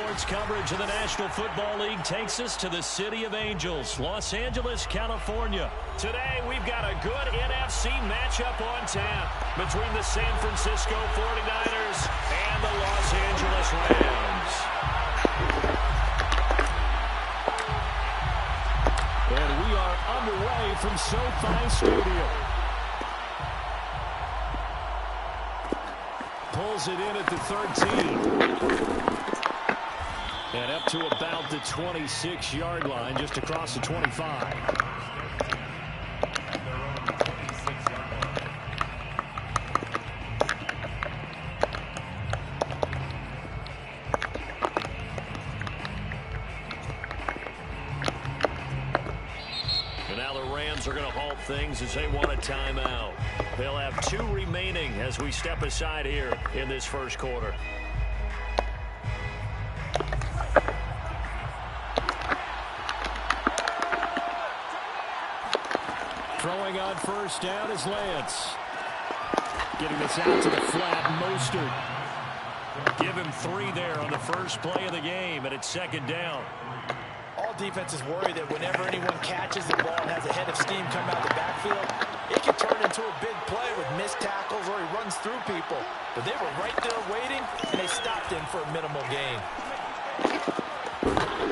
Sports coverage of the National Football League takes us to the City of Angels, Los Angeles, California. Today, we've got a good NFC matchup on tap between the San Francisco 49ers and the Los Angeles Rams. And we are underway from SoFi Stadium. Pulls it in at the 13. And up to about the 26-yard line, just across the 25. And now the Rams are going to halt things as they want a timeout. They'll have 2 remaining as we step aside here in this first quarter. Throwing on first down is Lance. Getting this out to the flat, Mostert. Give him 3 there on the first play of the game, and it's second down. All defenses worry that whenever anyone catches the ball and has a head of steam come out the backfield, it can turn into a big play with missed tackles or he runs through people. But they were right there waiting, and they stopped him for a minimal gain.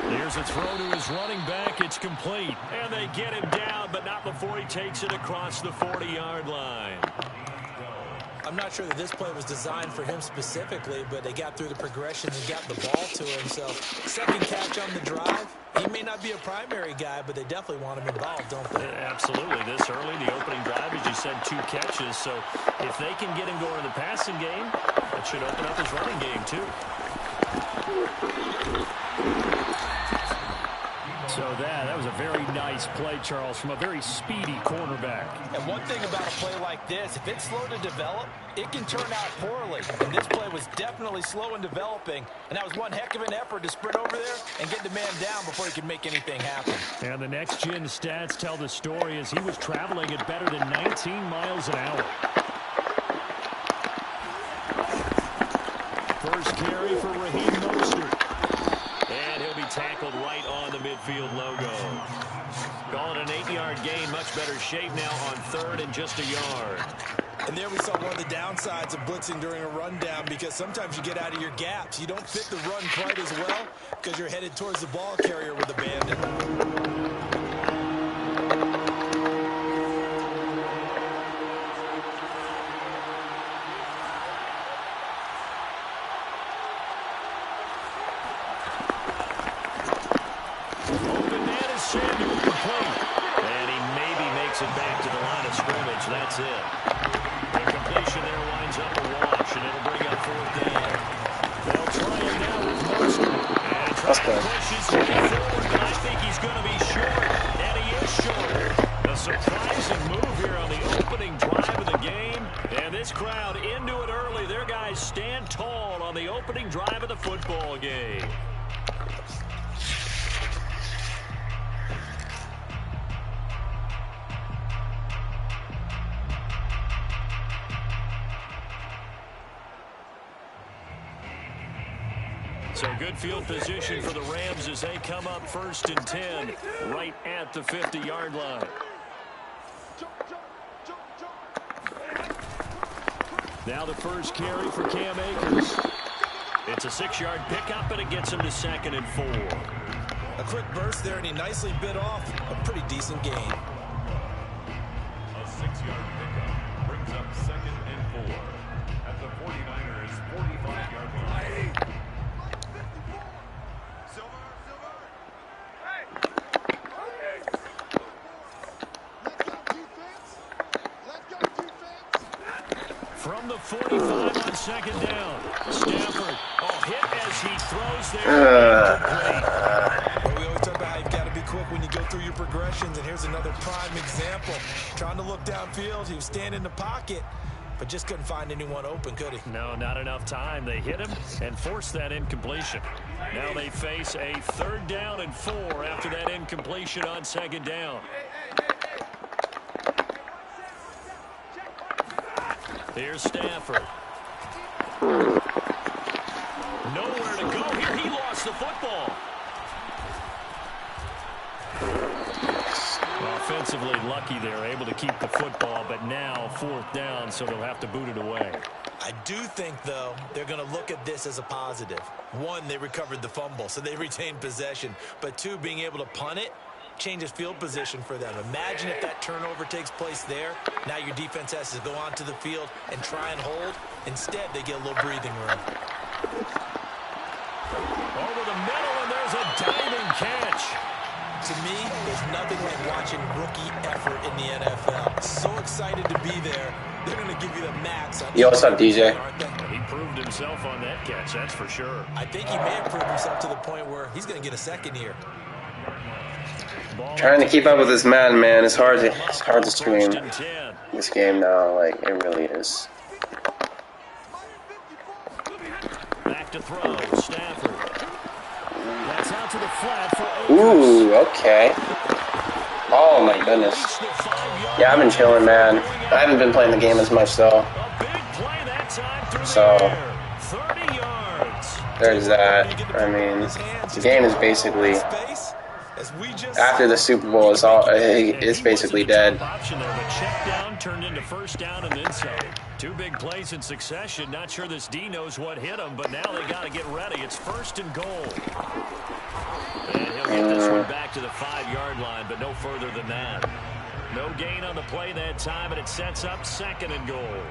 Here's a throw to his running back. It's complete. And they get him down, but not before he takes it across the 40-yard line. I'm not sure that this play was designed for him specifically, but they got through the progressions and got the ball to him. So, second catch on the drive. He may not be a primary guy, but they definitely want him involved, don't they? Absolutely. This early, the opening drive, as you said, 2 catches. So, if they can get him going in the passing game, that should open up his running game, too. So that was a very nice play, Charles, from a very speedy cornerback. And one thing about a play like this, if it's slow to develop, it can turn out poorly. And this play was definitely slow in developing, and that was one heck of an effort to sprint over there and get the man down before he could make anything happen. And the next-gen stats tell the story as he was traveling at better than 19 miles an hour. First carry for Raheem Mostert. And he'll be tackled right on the midfield logo. Calling an 8-yard gain, much better shape now on 3rd and just a yard. And there we saw one of the downsides of blitzing during a rundown, because sometimes you get out of your gaps. You don't fit the run quite as well because you're headed towards the ball carrier with a bandit. It back to the line of scrimmage. That's it. The completion there winds up a wash, and it'll bring up 4th down. They'll try it now with Mostert. And try to push his way forward, but I think he's going to be short, and he is short. A surprising move here on the opening drive of the game, and this crowd into it early. Their guys stand tall on the opening drive of the football game. So good field position for the Rams as they come up 1st and 10 right at the 50-yard line. Now the first carry for Cam Akers. It's a 6-yard pickup, and it gets him to 2nd and 4. A quick burst there, and he nicely bit off a pretty decent gain. A 6-yard pickup brings up 2nd and 4 at the 49ers 45-yard line. From the 45 on 2nd down. Stafford, hit as he throws there. Well, we always talk about how you've got to be quick when you go through your progressions, and here's another prime example. Trying to look downfield, he was standing in the pocket, but just couldn't find anyone open, could he? No, not enough time. They hit him and forced that incompletion. Now they face a 3rd down and 4 after that incompletion on 2nd down. Here's Stafford. Nowhere to go here. He lost the football. Offensively lucky they're able to keep the football, but now 4th down, so they'll have to boot it away. I do think, though, they're going to look at this as a positive. 1, they recovered the fumble, so they retained possession. But 2, being able to punt it changes field position for them. Imagine if that turnover takes place there. Now your defense has to go onto the field and try and hold. Instead, they get a little breathing room. Over the middle, and there's a diving catch. To me, there's nothing like watching rookie effort in the NFL. So excited to be there. They're going to give you the max. Yo, what's up, DJ? He proved himself on that catch, that's for sure. I think he may have proved himself to the point where he's going to get a second here. Trying to keep up with this Madden, man. It's hard to stream this game now. Like, it really is. Back to throw, Stafford. That's out to the flat for Akers. Ooh, okay. Oh my goodness. Yeah, I've been chilling, man. I haven't been playing the game as much though. So there's that. I mean, the game is basically, after the Super Bowl, it's basically dead. Turned into 1st down and then some. 2 big plays in succession. Not sure this D knows what hit him, but now they got to get ready. It's 1st and goal. And he'll get this one back to the 5-yard line, but no further than that. No gain on the play that time, and it sets up 2nd and goal.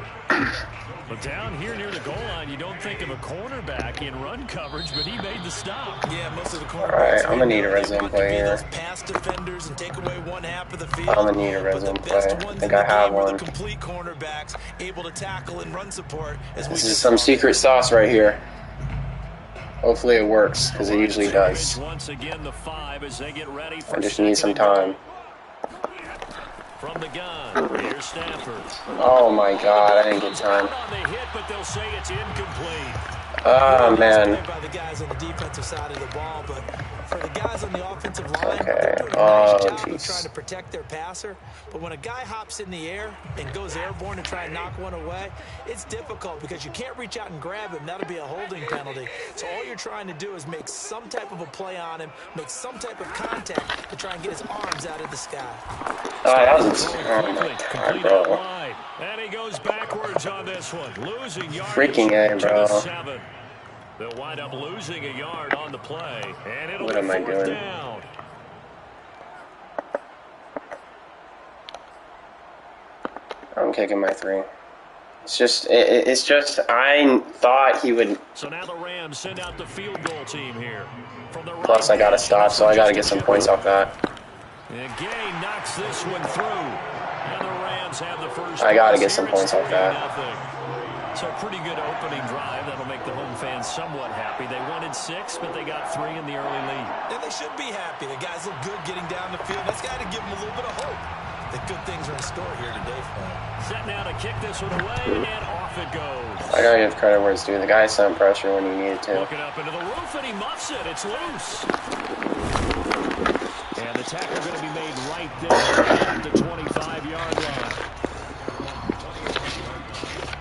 But down here near the goal line, you don't think of a cornerback in run coverage, but he made the stop. Yeah, most of the cornerbacks. All right, I'm gonna need a red zone play here. Pass defenders and take away 1/2 of the field. I'm gonna need a red zone play. I think I have one. Complete cornerbacks able to tackle and run support. This is some secret sauce right here. Hopefully it works, because it usually does. Once again, the 5 as they get ready for I just need some time. From the gun, here's Stafford. Oh my God, I didn't get time. On the hit, but they'll say it's incomplete. Oh man. By the guys on the defensive side of the ball, but for the guys on the offensive line, Okay. they're doing a nice job of trying to protect their passer. But when a guy hops in the air and goes airborne to try and knock one away, it's difficult because you can't reach out and grab him. That'll be a holding penalty. So all you're trying to do is make some type of a play on him, make some type of contact to try and get his arms out of the sky. Oh, that was oh my God, bro. And he goes backwards on this one, losing yards. Freaking A, bro. 7. They'll wind up losing a yard on the play, and it'll What am I doing? Down. I'm kicking my 3. It's just I thought he would. So now the Rams send out the field goal team here. From the Plus, I gotta stop, so I gotta get some points off that. And Gay knocks this one through. And the Rams have the first. I gotta get some points off that. So pretty good opening drive. That'll make the home fans somewhat happy. They wanted 6, but they got 3 in the early lead. And they should be happy. The guys look good getting down the field. That's got to give them a little bit of hope that good things are in store here today for them. Set now to kick this one away, and off it goes. I gotta give credit where it's due. The guy sent pressure when he needed to. Looking up into the roof, and he muffs it. It's loose. And the tackle going to be made right there at the 25-yard line.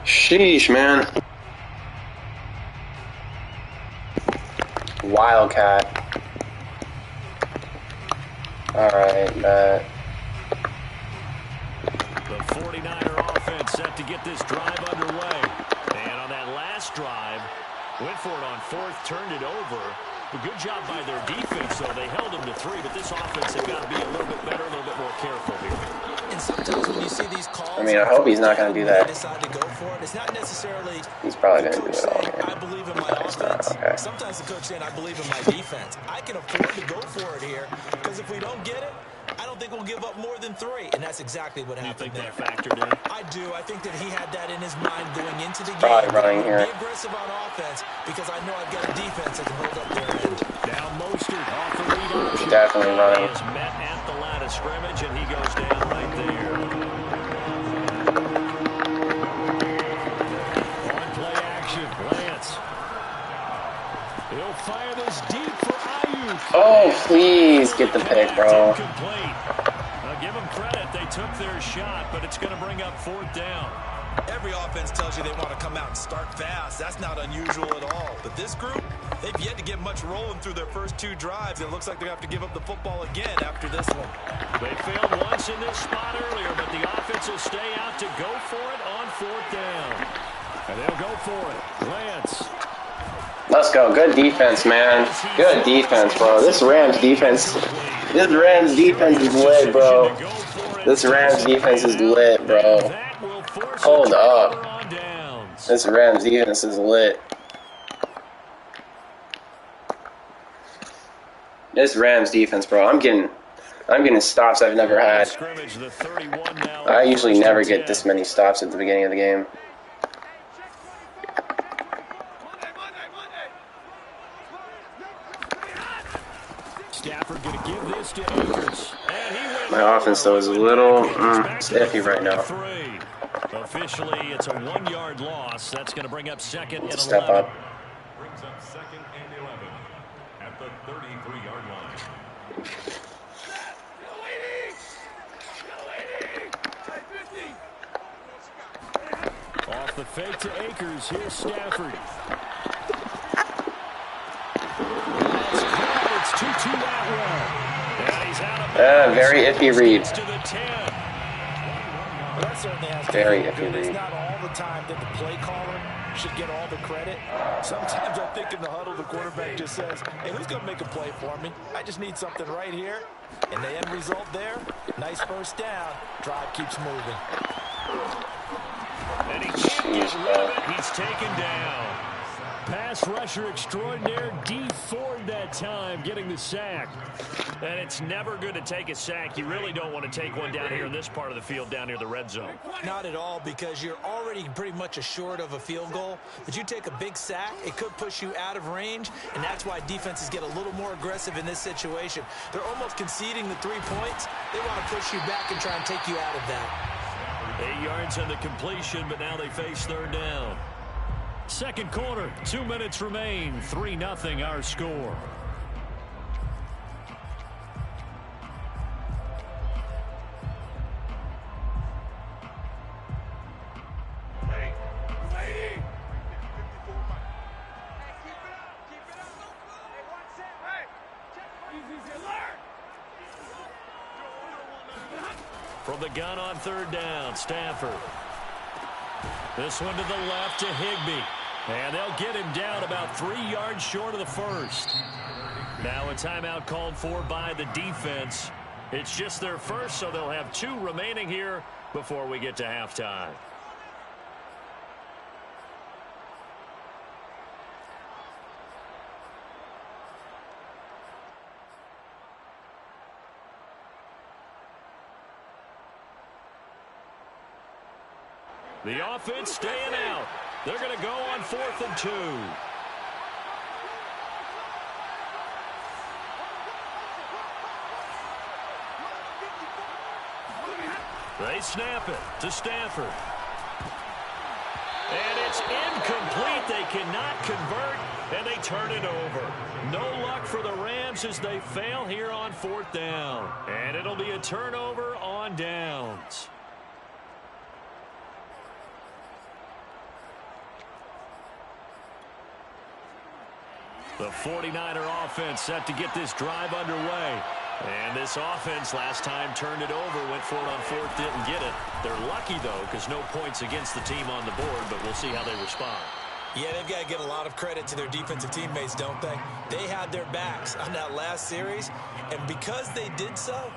Sheesh, man. Wildcat. Alright, The 49er offense set to get this drive underway. And on that last drive, went for it on 4th, turned it over. A good job by their defense, though. They held them to 3, but this offense has got to be a little bit better, a little bit more careful here. And sometimes when you see these calls, I mean, I hope he's not going to do that. Decide to go for it. It's not necessarily He's probably going to do it all saying, here. I believe in my offense. Okay. Sometimes the coach saying, I believe in my defense. I can afford to go for it here because if we don't get it, I don't think we'll give up more than 3. And that's exactly what happened there. That factored in? I do. I think that he had that in his mind going into the game. Probably running here. Be aggressive on offense because I know I've got a defense that can hold up their end. Now Mostert off the lead option. Definitely running. He is met at the line of scrimmage, and he goes down right there. On play action, Lance. He'll fire this deep for Ayuk. Oh, please get the pick, bro. Now give them credit. They took their shot, but it's going to bring up 4th down. Every offense tells you they want to come out and start fast. That's not unusual at all. But this group, They've yet to get much rolling through their first 2 drives. It looks like they're going to have to give up the football again after this one. They failed once in this spot earlier, but the offense will stay out to go for it on 4th down. And they'll go for it. Lance. Let's go. Good defense, man. Good defense, bro. This Rams defense is lit, bro. This Rams defense is lit, bro. Hold up. This Rams defense is lit. This Rams defense, bro. I'm getting stops I've never had. I usually never get this many stops at the beginning of the game. Stafford going to give this to Akers. My offense, though, is a little iffy right now. Officially, it's a 1-yard loss. That's going to bring up 2nd and 11. Step up. Brings up 2nd and 11 at the 33-yard line. Off the fake to Akers. Here's Stafford. It's 2-2 that way. And he's out of Very iffy read. To the 10. Very iffy read. It's not all the time that the play caller should get all the credit. Sometimes I think in the huddle, the quarterback just says, hey, who's going to make a play for me? I just need something right here. And the end result there, nice first down. Drive keeps moving. And he can't get rid of it. He's taken down. Pass rusher extraordinaire, D Ford that time, getting the sack. And it's never good to take a sack. You really don't want to take one down here in this part of the field, down near the red zone. Not at all, because you're already pretty much assured of a field goal. But you take a big sack, it could push you out of range, and that's why defenses get a little more aggressive in this situation. They're almost conceding the 3 points. They want to push you back and try and take you out of that. 8 yards on the completion, but now they face 3rd down. Second quarter, 2 minutes remain. 3-0 our score. From the gun on 3rd down, Stafford. This one to the left to Higbee. And they'll get him down about 3 yards short of the first. Now a timeout called for by the defense. It's just their first, so they'll have 2 remaining here before we get to halftime. The offense staying out. They're going to go on 4th and 2. They snap it to Stafford. And it's incomplete. They cannot convert, and they turn it over. No luck for the Rams as they fail here on 4th down. And it'll be a turnover on downs. The 49er offense set to get this drive underway. And this offense last time turned it over, went for it on 4th, didn't get it. They're lucky, though, because no points against the team on the board, but we'll see how they respond. Yeah, they've got to give a lot of credit to their defensive teammates, don't they? They had their backs on that last series, and because they did so,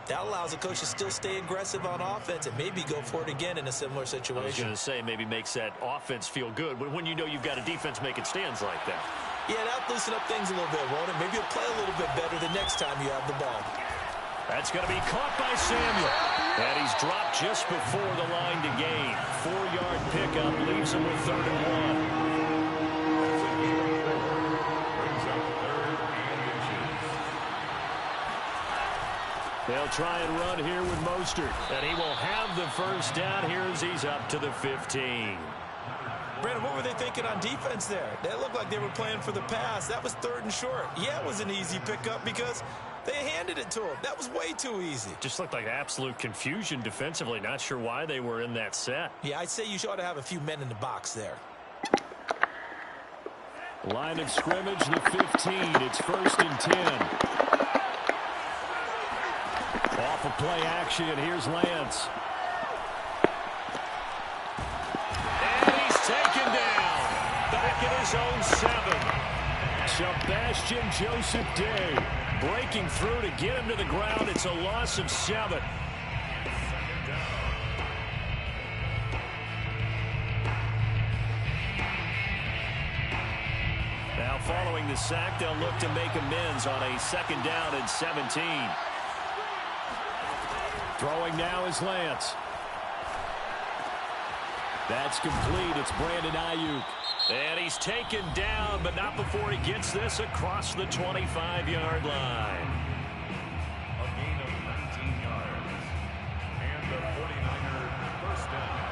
that allows the coach to still stay aggressive on offense and maybe go for it again in a similar situation. I was going to say, maybe makes that offense feel good, but when you know you've got a defense making stands like that. Yeah, that'll loosen up things a little bit, won't it? Maybe you'll play a little bit better the next time you have the ball. That's going to be caught by Samuel. And he's dropped just before the line to gain. 4-yard pickup leaves him with 3rd and 1. They'll try and run here with Mostert. And he will have the first down here as he's up to the 15. Brandon, what were they thinking on defense there? They looked like they were playing for the pass. That was 3rd and short. Yeah, it was an easy pickup because they handed it to him. That was way too easy. Just looked like absolute confusion defensively. Not sure why they were in that set. Yeah, I'd say you ought to have a few men in the box there. Line of scrimmage, the 15. It's 1st and 10. Off of play action, here's Lance. And he's taken down. Back at his own 7. Sebastian Joseph Day breaking through to get him to the ground. It's a loss of 7. Now following the sack, they'll look to make amends on a 2nd down and 17. Throwing now is Lance. That's complete. It's Brandon Ayuk. And he's taken down, but not before he gets this across the 25-yard line. A gain of 19 yards. And the 49ers first down.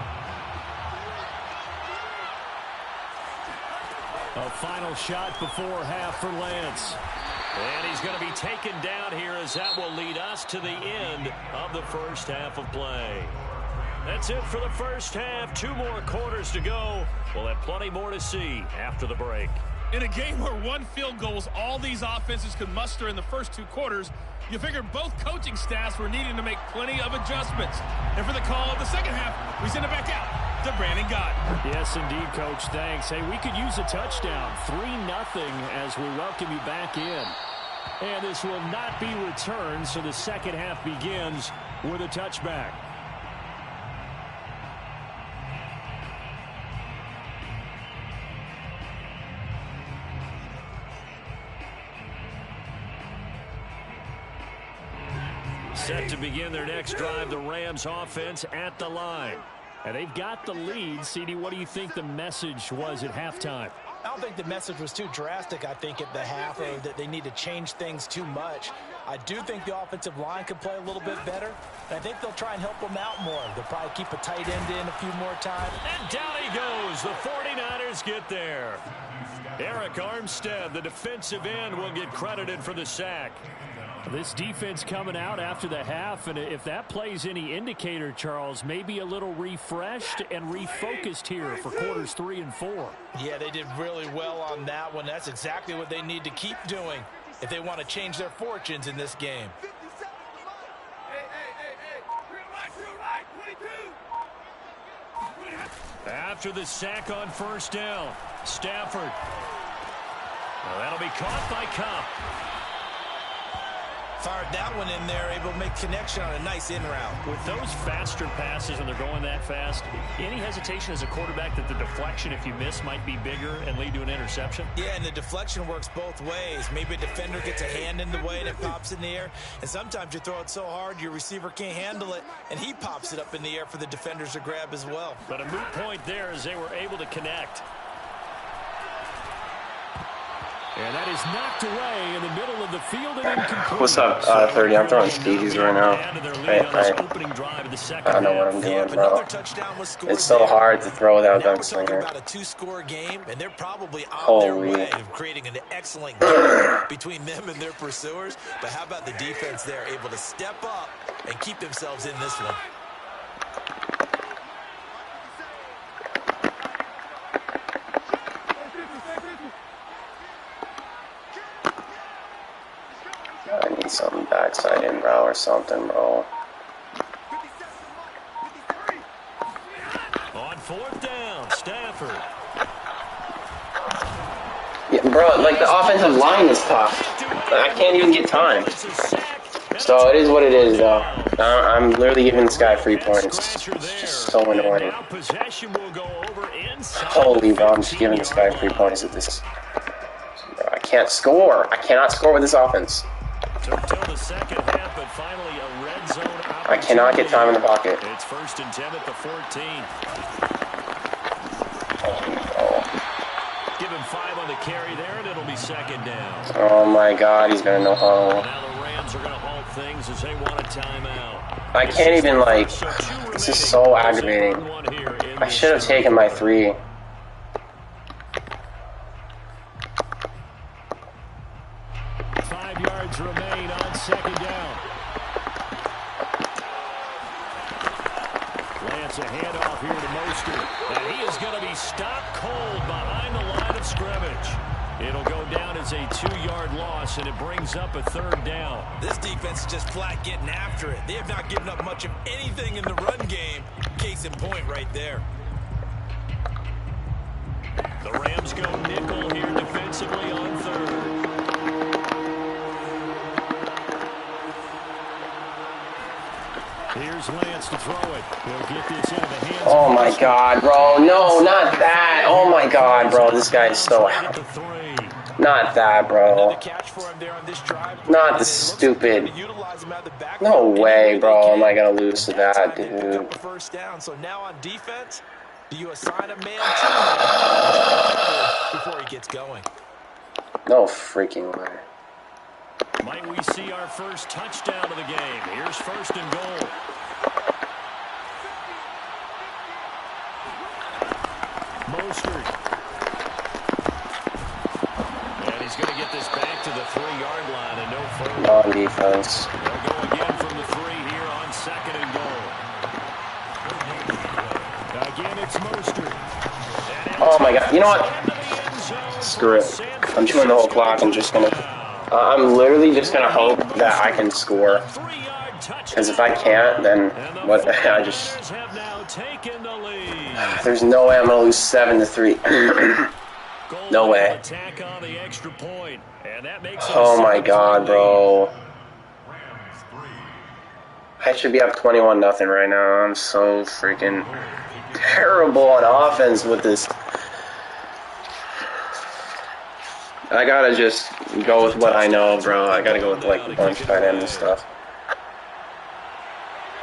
A final shot before half for Lance. And he's going to be taken down here as that will lead us to the end of the first half of play. That's it for the first half. 2 more quarters to go. We'll have plenty more to see after the break. In a game where 1 field goal is all these offenses could muster in the first 2 quarters, you figure both coaching staffs were needing to make plenty of adjustments. And for the call of the second half, we send it back out to Brandon Gott. Yes, indeed, Coach. Thanks. Hey, we could use a touchdown. 3-0 as we welcome you back in. And this will not be returned, so the second half begins with a touchback. Set to begin their next drive, the Rams offense at the line. And they've got the lead. CD, what do you think the message was at halftime? I don't think the message was too drastic, I think, at the half, or that they need to change things too much. I do think the offensive line could play a little bit better, and I think they'll try and help them out more. They'll probably keep a tight end in a few more times. And down he goes. The 49ers get there. Eric Armstead, the defensive end, will get credited for the sack. This defense coming out after the half, and if that plays any indicator, Charles, maybe a little refreshed and refocused here for quarters 3 and 4. Yeah, they did really well on that one. That's exactly what they need to keep doing if they want to change their fortunes in this game. After the sack on 1st down, Stafford. Well, that'll be caught by Cup. Fired that one in there, able to make connection on a nice in route. With those faster passes and they're going that fast, any hesitation as a quarterback that the deflection, if you miss, might be bigger and lead to an interception? Yeah, and the deflection works both ways. Maybe a defender gets a hand in the way and it pops in the air, and sometimes you throw it so hard your receiver can't handle it, and he pops it up in the air for the defenders to grab as well. But a moot point there as they were able to connect. And that is knocked away in the middle of the field and incomplete. What's up, 30? I'm throwing speedies right now. I don't know what I'm doing, bro. It's so hard to throw without them slinger. About a 2-score game, and they're probably on their way of creating an excellent game between them and their pursuers. But how about the defense there, able to step up and keep themselves in this one? I need some backside in route or something, bro. On 4th down, Stafford. Yeah, bro, like the offensive line is tough. I can't even get time. So it is what it is, though. I'm literally giving this guy free points. It's just so annoying. Holy, bro, I'm just giving this guy free points at this. Bro, I can't score. I cannot score with this offense. I cannot get time in the pocket. It's 1st and 10 at the 14. Give him 5 on the carry there, and it'll be 2nd down. Oh my God, he's gonna know how. Now the Rams are gonna halt things as they want a timeout. I can't even, like, this is so aggravating. I should have taken my 3. 5 yards remain on 2nd down. Lance, a handoff here to Mostert. And he is going to be stopped cold behind the line of scrimmage. It'll go down as a 2-yard loss, and it brings up a 3rd down. This defense is just flat getting after it. They have not given up much of anything in the run game. Case in point right there. The Rams go nickel here defensively on 3rd. Here's Lance to throw it. He'll get this into the hands. Oh my God, bro. No, not that. Oh my God, bro. This guy is so... Not that, bro. Not the stupid... No way, bro. Am I going to lose to that, dude? So now on defense, do you assign a man to before he gets going? No freaking way. Might we see our first touchdown of the game? Here's 1st and goal. Mostert. And he's going to get this back to the 3-yard line and no further. On defense. They'll go again from the 3 here on 2nd and goal. Again, it's Mostert. Oh my God. You know what? Screw it. I'm chewing the whole clock. I'm just going to... I'm literally just going to hope that I can score. Because if I can't, then what? I just... There's no way I'm going to lose 7-3. No way. Oh my God, bro. I should be up 21-0 right now. I'm so freaking terrible on offense with this. I gotta just go with what I know, bro. I gotta go with like a bunch of tight end and stuff.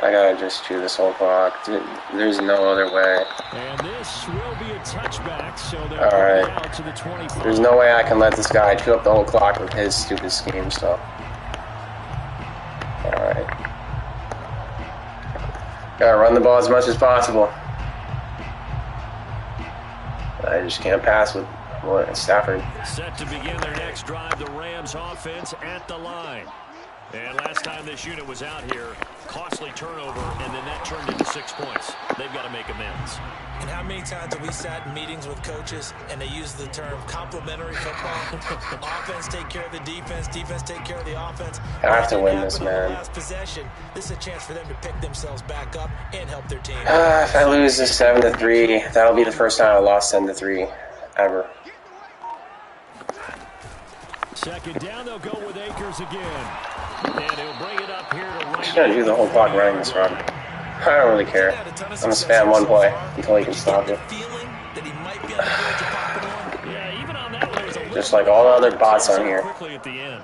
I gotta just chew this whole clock. There's no other way. And this will be a touchback, so alright. There's no way I can let this guy chew up the whole clock with his stupid scheme, so. Alright. Gotta run the ball as much as possible. I just can't pass with Stafford. Set to begin their next drive, the Rams offense at the line. And last time this unit was out here, costly turnover, and then that turned into 6 points. They've got to make amends. And how many times have we sat in meetings with coaches and they use the term complementary football? Offense take care of the defense, defense take care of the offense. I have to win this, man. Last possession, this is a chance for them to pick themselves back up and help their team. If I lose this 7-3, that'll be the first time I lost 7-3 ever. 2nd down, they'll go with Akers again. And he'll bring it up here to right. I'm just gonna do the whole clock running this run. I don't really care. I'm gonna spam one play until he can stop it. Yeah, even on that one, just like all the other bots on here. Quickly at the end.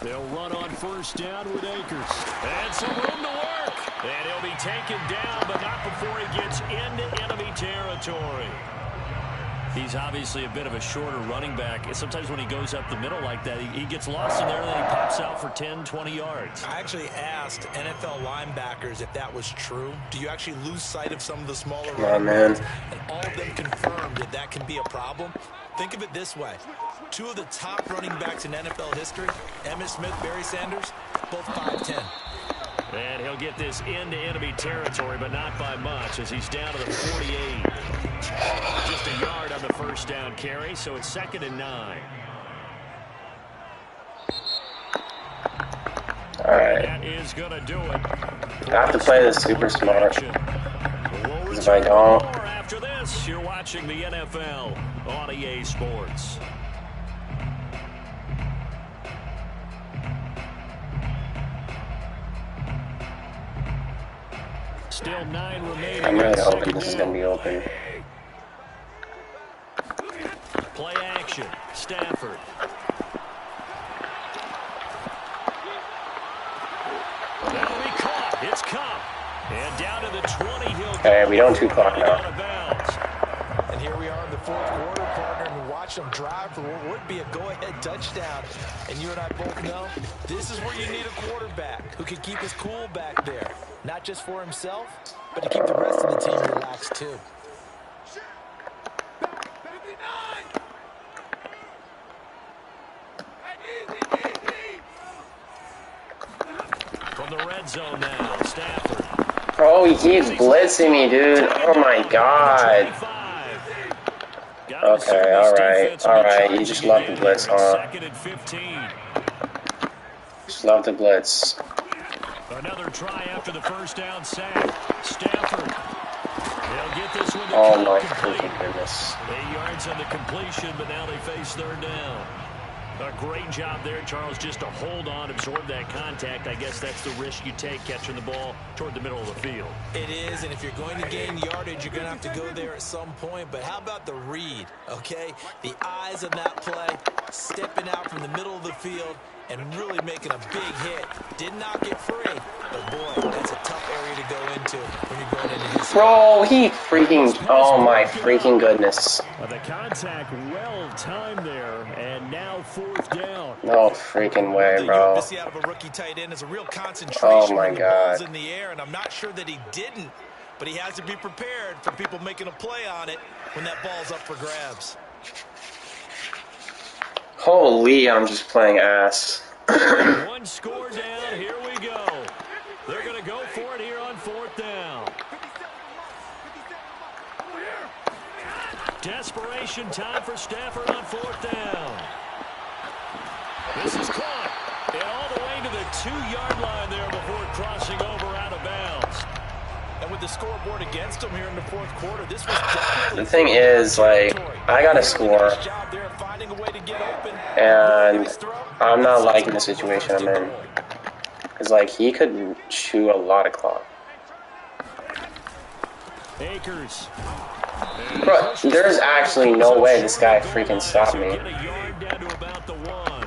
They'll run on 1st down with Akers. And some room to work. And he'll be taken down, but not before he gets into enemy territory. He's obviously a bit of a shorter running back. And sometimes when he goes up the middle like that, he gets lost in there and then he pops out for 10, 20 yards. I actually asked NFL linebackers if that was true. Do you actually lose sight of some of the smaller running backs? And all of them confirmed that that can be a problem. Think of it this way. 2 of the top running backs in NFL history, Emmitt Smith, Barry Sanders, both 5'10". And he'll get this into enemy territory, but not by much as he's down to the 48. Just a yard on the 1st down carry, so it's 2nd and 9. Alright. That is going to do it. I have to play this super smart. Because if I don't... After this, you're watching the NFL on EA Sports. Still 9 remaining. I'm really hoping this is going to be open. Play action. Stafford. That'll be caught. It's Cup. And down to the 20. Okay, we don't 2 clock now. And here we are in the 4th quarter, partner, and we watch them drive for what would be a go-ahead touchdown. And you and I both know this is where you need a quarterback who can keep his cool back there. Not just for himself, but to keep the rest of the team relaxed too. From the red zone now, Stafford. Oh, he keeps blitzing me, dude. Oh my god. Okay, alright. You just love the blitz, huh? Second and 15. Just love the blitz. Another try after the first down sack. Stafford. They'll get this one to Oh my complete. freaking goodness. 8 yards on the completion, but now they face third down. A great job there, Charles, just to hold on, absorb that contact. I guess that's the risk you take catching the ball toward the middle of the field. It is, and if you're going to gain yardage, you're going to have to go there at some point. But how about the read, okay? The eyes of that play, stepping out from the middle of the field and really making a big hit. Did not get free, but boy, that's a tough area to go into when you're going into his... Bro, he freaking... Oh my freaking goodness. The contact well timed there, and now fourth down. No freaking way, bro. The out of a rookie tight end is a real concentration. Oh my when the God. ball's in the air, and I'm not sure that he didn't, but he has to be prepared for people making a play on it when that ball's up for grabs. Holy, I'm just playing ass. One score down, here we go. They're going to go for it here on fourth down. Desperation time for Stafford on fourth down. This is caught. And all the way to the 2-yard line there before crossing over out of bounds. And with the scoreboard against him here in the fourth quarter, this was definitely... The thing is, like, I gotta score. And I'm not liking the situation I'm in. It's like, he could chew a lot of clock. Akers. Bro, there's actually no way this guy freaking stopped me. Get a yard down to about the 1.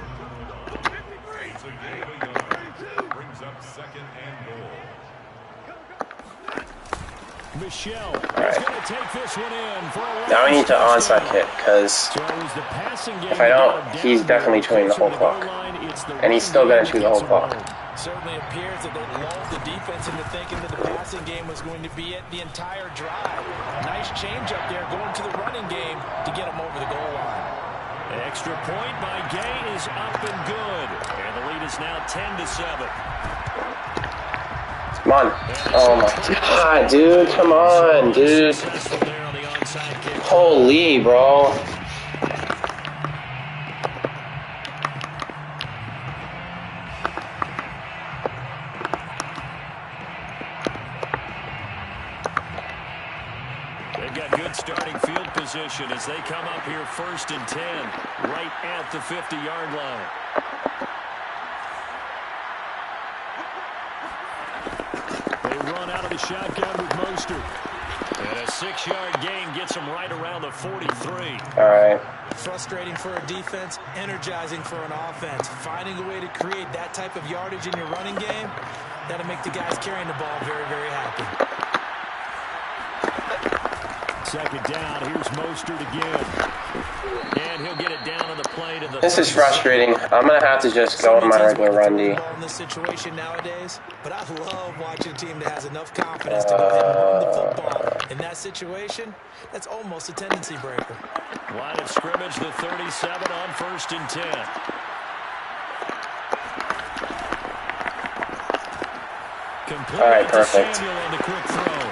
Michelle is going to take this one in for a now we need to onside kick, because if I don't, he's definitely chewing the whole clock. And he's still going to chew the whole clock. Certainly appears that they lulled the defense into thinking that the passing game was going to be it the entire drive. Nice change up there going to the running game to get him over the goal line. Extra point by Gay is up and good. And the lead is now 10-7. Come on. Oh my God, dude. Come on, dude. Holy, bro. They've got good starting field position as they come up here first and 10, right at the 50-yard line. Out of the shotgun with Mostert. And a 6-yard gain gets him right around the 43. All right. Frustrating for a defense, energizing for an offense. Finding a way to create that type of yardage in your running game, that'll make the guys carrying the ball very, very happy. Second down, here's Mostert again. And he'll get it down on the play to the... This is frustrating. I'm going to have to just go with my regular run D. In this situation nowadays, but I love watching a team that has enough confidence to go ahead and run the football. In that situation, that's almost a tendency breaker. Line of scrimmage, the 37 on first and 10. All right, perfect. On the quick throw.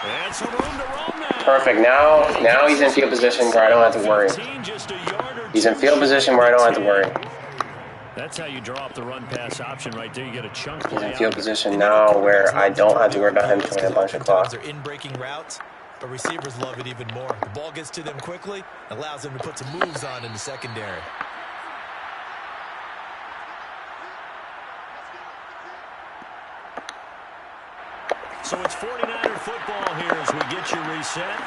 And some room to roam now. Perfect. Now he's in field position where I don't have to worry. He's in field position where I don't have to worry. That's how you draw up the run-pass option right there. You get a chunk play. He's in field position now where I don't have to worry about him chewing a bunch of clock. They're in breaking routes, but receivers love it even more. The ball gets to them quickly, allows them to put some moves on in the secondary. So it's 49er football here as we get you reset.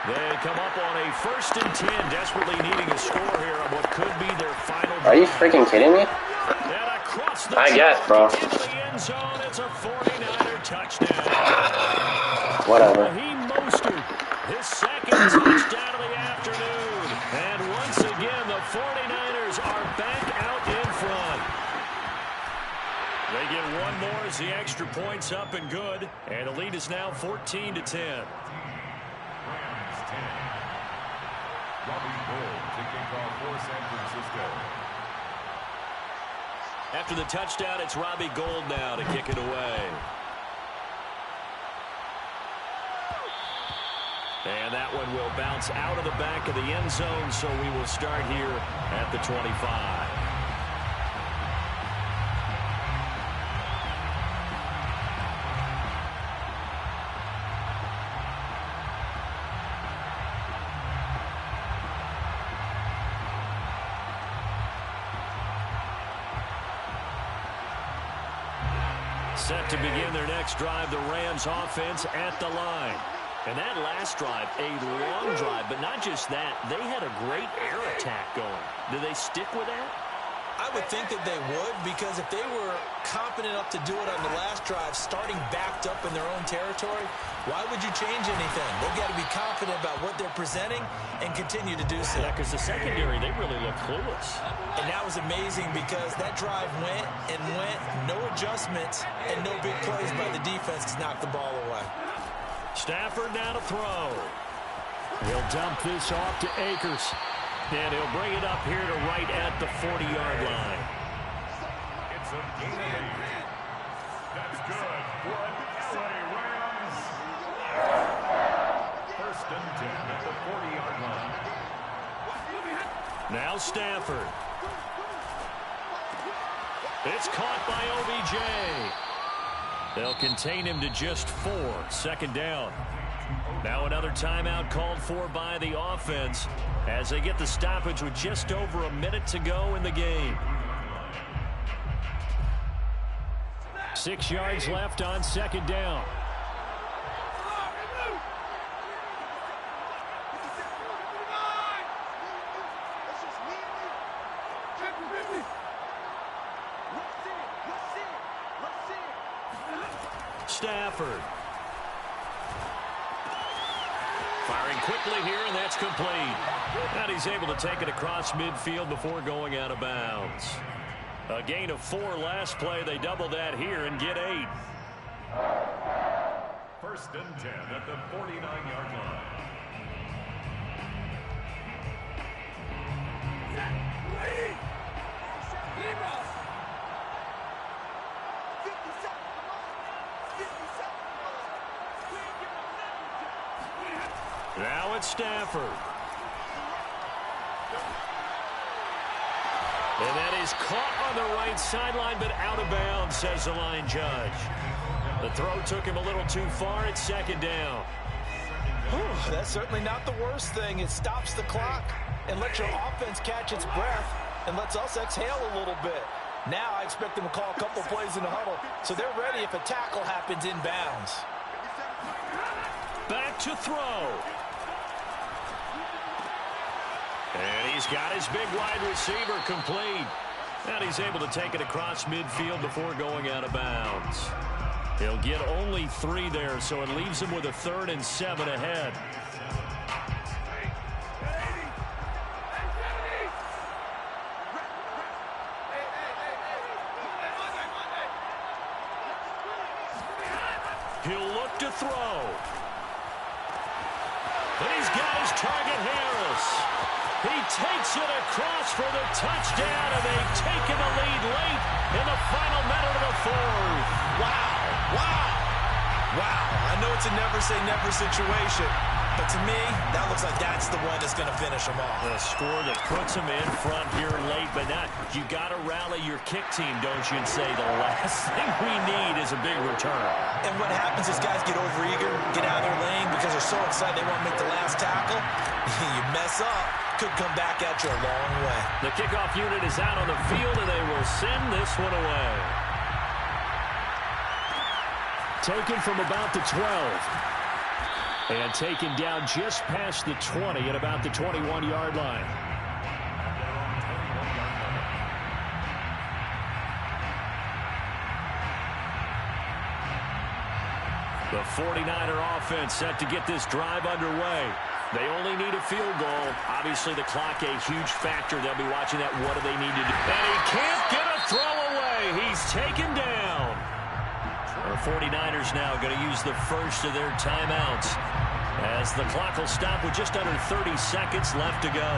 They come up on a first and 10, desperately needing a score here on what could be their final. Are you freaking kidding me? I guess, bro. It's a 49er touchdown. Whatever. Raheem Mostert, his second touchdown of the afternoon. And once again, the 49ers are back out in front. They get one more as the extra point's up and good. And the lead is now 14-10. Rams 10. Robbie Gould to kick off for San Francisco. After the touchdown, it's Robbie Gould now to kick it away. And that one and will bounce out of the back of the end zone, so we will start here at the 25. Set to begin their next drive, the Rams offense at the line. And that last drive, a long drive, but not just that. They had a great air attack going. Do they stick with that? I would think that they would, because if they were confident enough to do it on the last drive, starting backed up in their own territory, why would you change anything? They've got to be confident about what they're presenting and continue to do so. Yeah, because the secondary, they really look clueless. And that was amazing because that drive went and went, no adjustments, and no big plays by the defense to knock the ball away. Stafford now to throw. He'll dump this off to Akers. And he'll bring it up here to right at the 40-yard line. It's a gain of 8. That's good for the LA Rams. First and 10 at the 40-yard line. Now Stafford. It's caught by OBJ. They'll contain him to just 4. Second down. Now another timeout called for by the offense as they get the stoppage with just over a minute to go in the game. 6 yards left on second down. Stafford. Firing quickly here, and that's complete. And he's able to take it across midfield before going out of bounds. A gain of 4 last play. They double that here and get 8. First and 10 at the 49-yard line. Now it's Stafford. And that is caught on the right sideline, but out of bounds, says the line judge. The throw took him a little too far. It's second down. Whew, that's certainly not the worst thing. It stops the clock and lets your offense catch its breath and lets us exhale a little bit. Now I expect them to call a couple plays in the huddle, so they're ready if a tackle happens inbounds. Back to throw. And he's got his big wide receiver complete. And he's able to take it across midfield before going out of bounds. He'll get only 3 there, so it leaves him with a 3rd and 7 ahead. He'll look to throw. And he's got his target, Harris. He takes it across for the touchdown, and they've taken the lead late in the final minute of the 4th. Wow. Wow. Wow. I know it's a never-say-never situation, but to me, that looks like that's the one that's going to finish them off. A score that puts them in front here late, but not. You got to rally your kick team, don't you, and say the last thing we need is a big return. And what happens is guys get overeager, get out of their lane because they're so excited they want to make the last tackle. You mess up, could come back at you a long way. The kickoff unit is out on the field, and they will send this one away. Taken from about the 12. And taken down just past the 20 at about the 21-yard line. The 49er offense set to get this drive underway. They only need a field goal. Obviously, the clock a huge factor. They'll be watching that. What do they need to do? And he can't get a throw away. He's taken down. The 49ers now going to use the first of their timeouts as the clock will stop with just under 30 seconds left to go.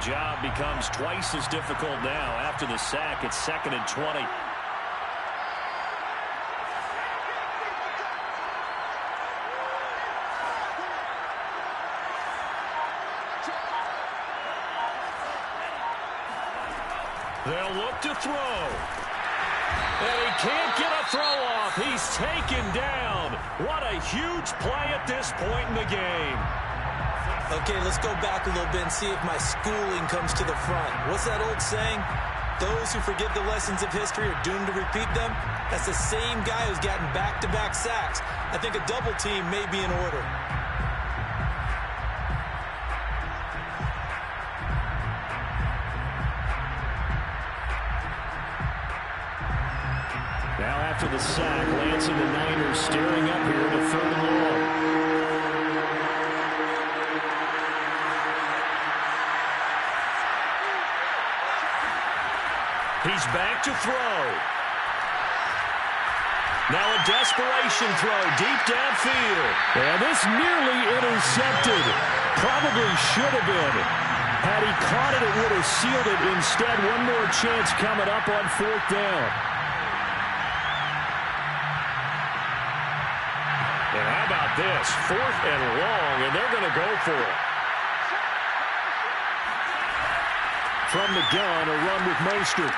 job becomes twice as difficult now after the sack. It's 2nd and 20. They'll look to throw. And he can't get a throw off. He's taken down. What a huge play at this point in the game. Okay, let's go back a little bit and see if my schooling comes to the front. What's that old saying? Those who forget the lessons of history are doomed to repeat them. That's the same guy who's gotten back-to-back sacks. I think a double team may be in order. Now after the sack, Lance and the Niners staring up here to 3rd and long. He's back to throw. Now a desperation throw deep downfield. And this nearly intercepted. Probably should have been. Had he caught it, it would have sealed it. Instead, one more chance coming up on 4th down. And how about this? 4th and long, and they're going to go for it. From the gun, a run with Mostert.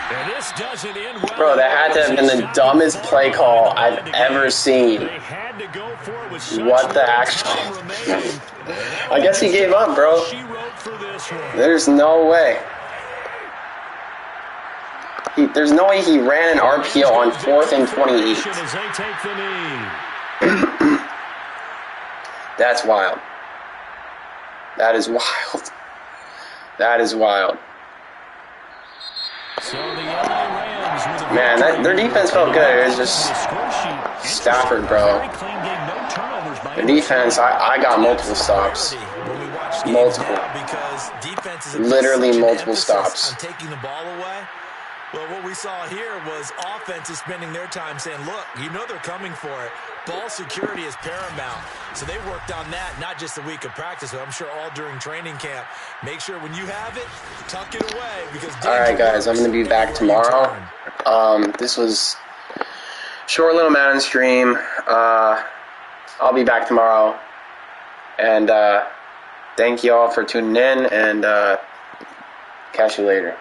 And this doesn't end well. Bro, that had to have been the dumbest play call I've ever seen. They had to go for it with such What the actual? I guess he gave up, bro. There's no way. There's no way he ran an RPO on 4th and 28. As they take the knee. That's wild. That is wild. That is wild. So the Rams with Man, their defense felt good. It was just Stafford, bro. The defense, I got multiple stops. Multiple. Literally multiple stops. Taking the ball away. Well, what we saw here was offenses spending their time saying, look, you know they're coming for it. Ball security is paramount. So they worked on that, not just a week of practice, but I'm sure all during training camp. Make sure when you have it, tuck it away. Because all right, guys, I'm going to be back tomorrow. This was short little Madden stream. I'll be back tomorrow. And thank you all for tuning in, and catch you later.